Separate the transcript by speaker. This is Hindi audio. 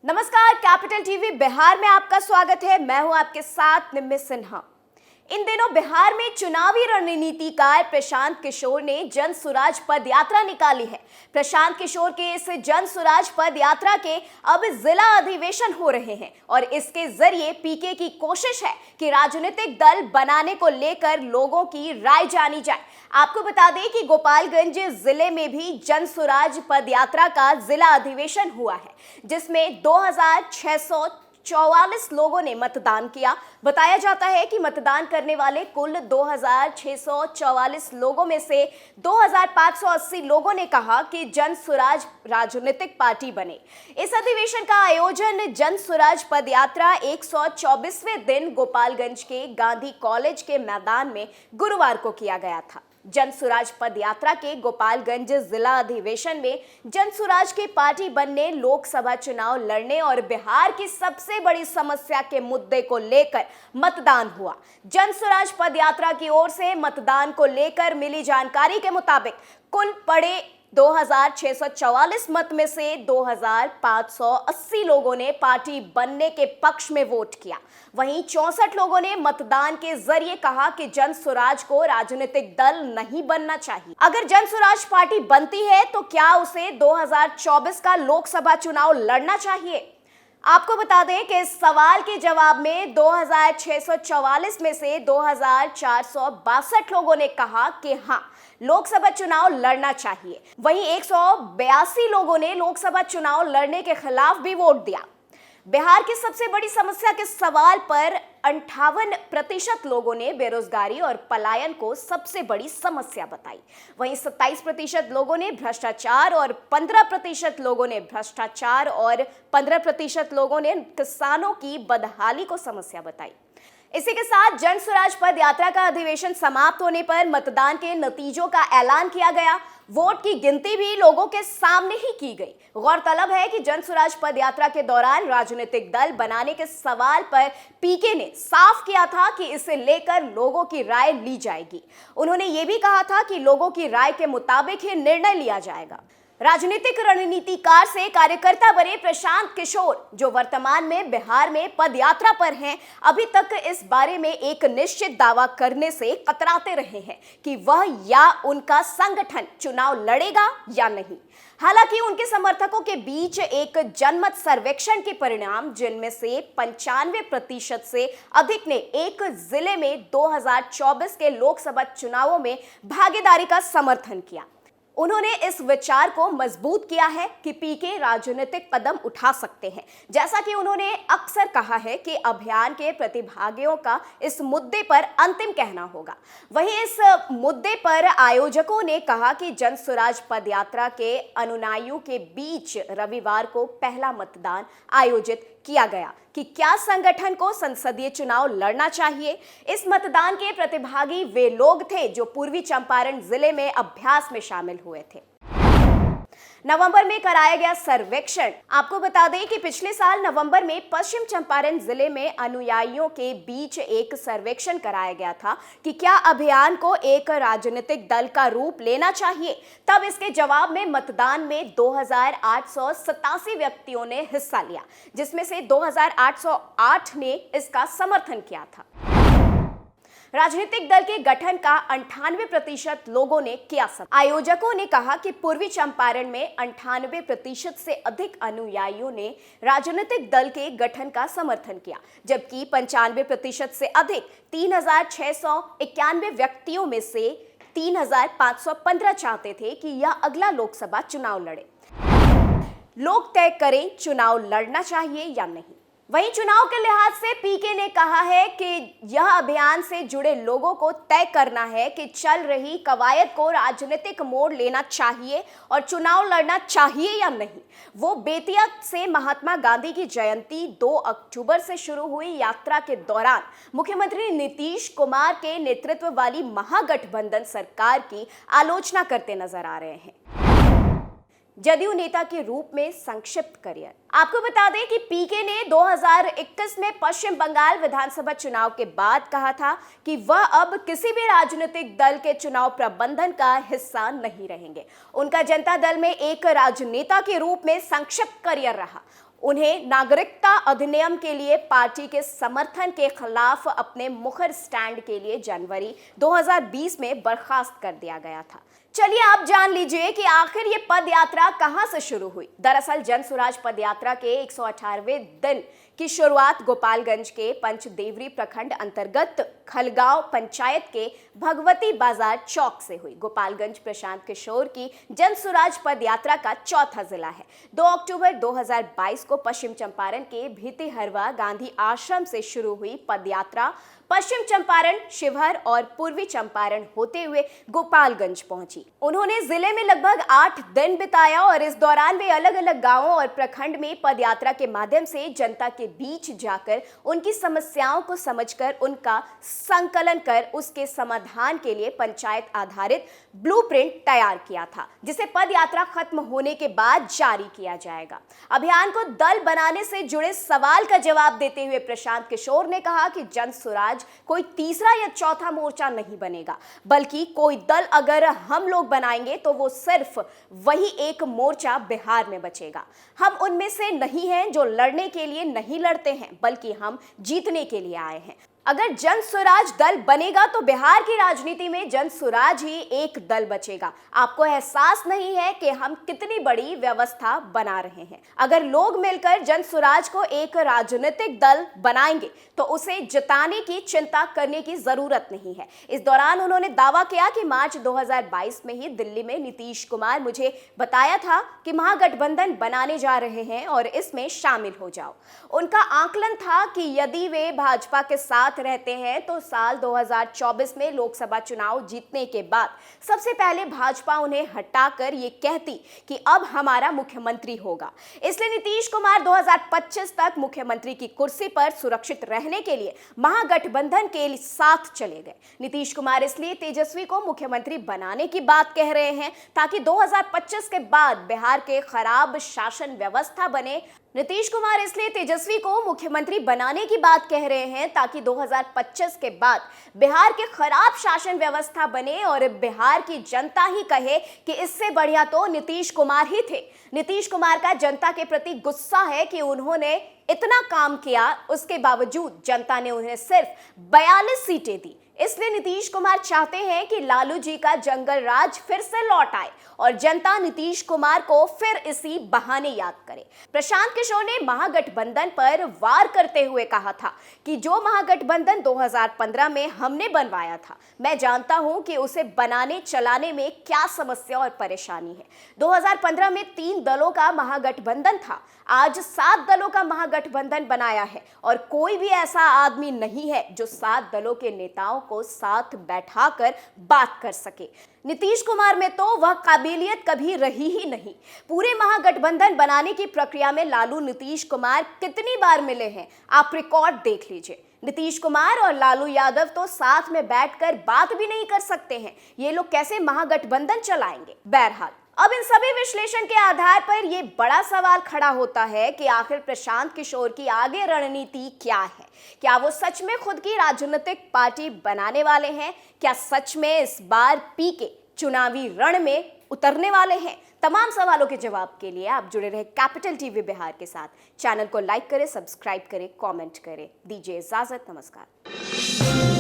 Speaker 1: नमस्कार, कैपिटल टीवी बिहार में आपका स्वागत है। मैं हूं आपके साथ निम्मी सिन्हा। इन दिनों बिहार में चुनावी रणनीतिकार प्रशांत किशोर ने जन सुराज पद यात्रा निकाली है। प्रशांत किशोर के इस जन सुराज पद यात्रा के अब जिला अधिवेशन हो रहे हैं और इसके जरिए पीके की कोशिश है कि राजनीतिक दल बनाने को लेकर लोगों की राय जानी जाए। आपको बता दें कि गोपालगंज जिले में भी जन सुराज पद यात्रा का जिला अधिवेशन हुआ है, जिसमें 2644 लोगों ने मतदान किया। बताया जाता है कि मतदान करने वाले कुल 2644 लोगों में से 2580 लोगों ने कहा कि जन सुराज राजनीतिक पार्टी बने। इस अधिवेशन का आयोजन जन सुराज पद यात्रा 124वें दिन गोपालगंज के गांधी कॉलेज के मैदान में गुरुवार को किया गया था। जन सुराज पद यात्रा के गोपालगंज जिला अधिवेशन में जन सुराज की पार्टी बनने, लोकसभा चुनाव लड़ने और बिहार की सबसे बड़ी समस्या के मुद्दे को लेकर मतदान हुआ। जन सुराज पद यात्रा की ओर से मतदान को लेकर मिली जानकारी के मुताबिक कुल पड़े 2644 मत में से 2580 लोगों ने पार्टी बनने के पक्ष में वोट किया। वहीं 64 लोगों ने मतदान के जरिए कहा कि जन सुराज को राजनीतिक दल नहीं बनना चाहिए। अगर जन सुराज पार्टी बनती है तो क्या उसे 2024 का लोकसभा चुनाव लड़ना चाहिए? आपको बता दें कि इस सवाल के जवाब में 2644 में से 2462 लोगों ने कहा कि हाँ, लोकसभा चुनाव लड़ना चाहिए। वहीं 182 लोगों ने लोकसभा चुनाव लड़ने के खिलाफ भी वोट दिया। बिहार की सबसे बड़ी समस्या के सवाल पर 58% लोगों ने बेरोजगारी और पलायन को सबसे बड़ी समस्या बताई। वहीं 27% लोगों ने भ्रष्टाचार और 15% लोगों ने भ्रष्टाचार और 15% लोगों ने किसानों की बदहाली को समस्या बताई। इसी के साथ जन सुराज पद यात्रा का अधिवेशन समाप्त होने पर मतदान के नतीजों का ऐलान किया गया। वोट की गिनती भी लोगों के सामने ही की गई। गौरतलब है कि जन सुराज पद यात्रा के दौरान राजनीतिक दल बनाने के सवाल पर पीके ने साफ किया था कि इसे लेकर लोगों की राय ली जाएगी। उन्होंने ये भी कहा था कि लोगों की राय के मुताबिक ही निर्णय लिया जाएगा। राजनीतिक रणनीतिकार से कार्यकर्ता बने प्रशांत किशोर, जो वर्तमान में बिहार में पदयात्रा पर हैं, अभी तक इस बारे में एक निश्चित दावा करने से कतराते रहे हैं कि वह या उनका संगठन चुनाव लड़ेगा या नहीं। हालांकि उनके समर्थकों के बीच एक जनमत सर्वेक्षण के परिणाम, जिनमें से 95% से अधिक ने एक जिले में 2024 के लोकसभा चुनावों में भागीदारी का समर्थन किया, उन्होंने इस विचार को मजबूत किया है कि पीके राजनीतिक कदम उठा सकते हैं। जैसा कि उन्होंने अक्सर कहा है कि अभियान के प्रतिभागियों का इस मुद्दे पर अंतिम कहना होगा। वहीं इस मुद्दे पर आयोजकों ने कहा कि जन सुराज पद यात्रा के अनुयायियों के बीच रविवार को पहला मतदान आयोजित किया गया कि क्या संगठन को संसदीय चुनाव लड़ना चाहिए। इस मतदान के प्रतिभागी वे लोग थे जो पूर्वी चंपारण जिले में अभ्यास में शामिल हुए थे। नवंबर में कराया गया सर्वेक्षण। आपको बता दें कि पिछले साल नवंबर में पश्चिम चंपारण जिले में अनुयायियों के बीच एक सर्वेक्षण कराया गया था कि क्या अभियान को एक राजनीतिक दल का रूप लेना चाहिए। तब इसके जवाब में मतदान में 2887 व्यक्तियों ने हिस्सा लिया, जिसमें से 2808 ने इसका समर्थन किया था। राजनीतिक दल के गठन का 98% लोगों ने किया समर्थन। आयोजकों ने कहा कि पूर्वी चंपारण में 98% से अधिक अनुयायियों ने राजनीतिक दल के गठन का समर्थन किया, जबकि 95% से अधिक 3691 व्यक्तियों में से 3515 चाहते थे कि यह अगला लोकसभा चुनाव लड़े। लोग तय करें चुनाव लड़ना चाहिए या नहीं। वहीं चुनाव के लिहाज से पीके ने कहा है कि यह अभियान से जुड़े लोगों को तय करना है कि चल रही कवायद को राजनीतिक मोड़ लेना चाहिए और चुनाव लड़ना चाहिए या नहीं। वो बेतिया से महात्मा गांधी की जयंती 2 अक्टूबर से शुरू हुई यात्रा के दौरान मुख्यमंत्री नीतीश कुमार के नेतृत्व वाली महागठबंधन सरकार की आलोचना करते नजर आ रहे हैं। जदयू नेता के रूप में संक्षिप्त करियर। आपको बता दें कि पीके ने 2021 में पश्चिम बंगाल विधानसभा चुनाव के बाद कहा था कि वह अब किसी भी राजनीतिक दल के चुनाव प्रबंधन का हिस्सा नहीं रहेंगे। उनका जनता दल में एक राजनेता के रूप में संक्षिप्त करियर रहा। उन्हें नागरिकता अधिनियम के लिए पार्टी के समर्थन के खिलाफ अपने मुखर स्टैंड के लिए जनवरी 2020 में बर्खास्त कर दिया गया था। चलिए आप जान लीजिए कि आखिर ये पद यात्रा कहां से शुरू हुई। दरअसल जनसुराज पद यात्रा के 118वें दिन की शुरुआत गोपालगंज के पंचदेवरी प्रखंड अंतर्गत खलगांव पंचायत के भगवती बाजार चौक से हुई। गोपालगंज प्रशांत किशोर की जनसुराज पद यात्रा का चौथा जिला है। 2 अक्टूबर 2022 को पश्चिम चंपारण के भितिहरवा गांधी आश्रम से शुरू हुई पद यात्रा पश्चिम चंपारण, शिवहर और पूर्वी चंपारण होते हुए गोपालगंज पहुंची। उन्होंने जिले में लगभग 8 दिन बिताया और इस दौरान वे अलग अलग गांवों और प्रखंड में पदयात्रा के माध्यम से जनता के बीच जाकर उनकी समस्याओं को समझकर उनका संकलन कर उसके समाधान के लिए पंचायत आधारित ब्लूप्रिंट तैयार किया था, जिसे पद यात्रा खत्म होने के बाद जारी किया जाएगा। अभियान को दल बनाने से जुड़े सवाल का जवाब देते हुए प्रशांत किशोर ने कहा कि जनसुराज कोई तीसरा या चौथा मोर्चा नहीं बनेगा, बल्कि कोई दल अगर हम लोग बनाएंगे तो वो सिर्फ वही एक मोर्चा बिहार में बचेगा। हम उनमें से नहीं हैं जो लड़ने के लिए नहीं लड़ते हैं, बल्कि हम जीतने के लिए आए हैं। अगर जनसुराज दल बनेगा तो बिहार की राजनीति में जनसुराज ही एक दल बचेगा। आपको एहसास नहीं है कि हम कितनी बड़ी व्यवस्था बना रहे हैं। अगर लोग मिलकर जनसुराज को एक राजनीतिक दल बनाएंगे तो उसे जिताने की चिंता करने की जरूरत नहीं है। इस दौरान उन्होंने दावा किया कि मार्च 2022 में ही दिल्ली में नीतीश कुमार मुझे बताया था कि महागठबंधन बनाने जा रहे हैं और इसमें शामिल हो जाओ। उनका आकलन था कि यदि वे भाजपा के साथ रहते हैं तो साल 2024 में लोकसभा चुनाव जीतने के बाद सबसे पहले भाजपा उन्हें हटाकर ये कहती कि अब हमारा मुख्यमंत्री होगा। इसलिए नीतीश कुमार 2025 तक मुख्यमंत्री की कुर्सी पर सुरक्षित रहने के लिए महागठबंधन के साथ चले गए। नीतीश कुमार इसलिए तेजस्वी को मुख्यमंत्री बनाने की बात कह रहे हैं ताकि 2025 के बाद बिहार के खराब शासन व्यवस्था बने। नीतीश कुमार इसलिए तेजस्वी को मुख्यमंत्री बनाने की बात कह रहे हैं ताकि 2025 के बाद बिहार के खराब शासन व्यवस्था बने और बिहार की जनता ही कहे कि इससे बढ़िया तो नीतीश कुमार ही थे। नीतीश कुमार का जनता के प्रति गुस्सा है कि उन्होंने इतना काम किया, उसके बावजूद जनता ने उन्हें सिर्फ 42 सीटें दी। इसलिए नीतीश कुमार चाहते हैं कि लालू जी का जंगल राज फिर से लौट आए और जनता नीतीश कुमार को फिर इसी बहाने याद करे। प्रशांत किशोर ने महागठबंधन पर वार करते हुए कहा था कि जो महागठबंधन 2015 में हमने बनवाया था, मैं जानता हूं कि उसे बनाने चलाने में क्या समस्या और परेशानी है। 2015 में 3 दलों का महागठबंधन था, आज 7 दलों का महागठबंधन बनाया है और कोई भी ऐसा आदमी नहीं है जो 7 दलों के नेताओं को साथ बैठाकर बात कर सके। नीतीश कुमार में तो वह काबिलियत कभी रही ही नहीं। पूरे महागठबंधन बनाने की प्रक्रिया में लालू नीतीश कुमार कितनी बार मिले हैं, आप रिकॉर्ड देख लीजिए। नीतीश कुमार और लालू यादव तो साथ में बैठकर बात भी नहीं कर सकते हैं, ये लोग कैसे महागठबंधन चलाएंगे। बहरहाल अब इन सभी विश्लेषण के आधार पर यह बड़ा सवाल खड़ा होता है कि आखिर प्रशांत किशोर की आगे रणनीति क्या है। क्या वो सच में खुद की राजनीतिक पार्टी बनाने वाले हैं? क्या सच में इस बार पीके चुनावी रण में उतरने वाले हैं? तमाम सवालों के जवाब के लिए आप जुड़े रहे कैपिटल टीवी बिहार के साथ। चैनल को लाइक करें, सब्सक्राइब करें, कमेंट करें। दीजिए इजाजत, नमस्कार।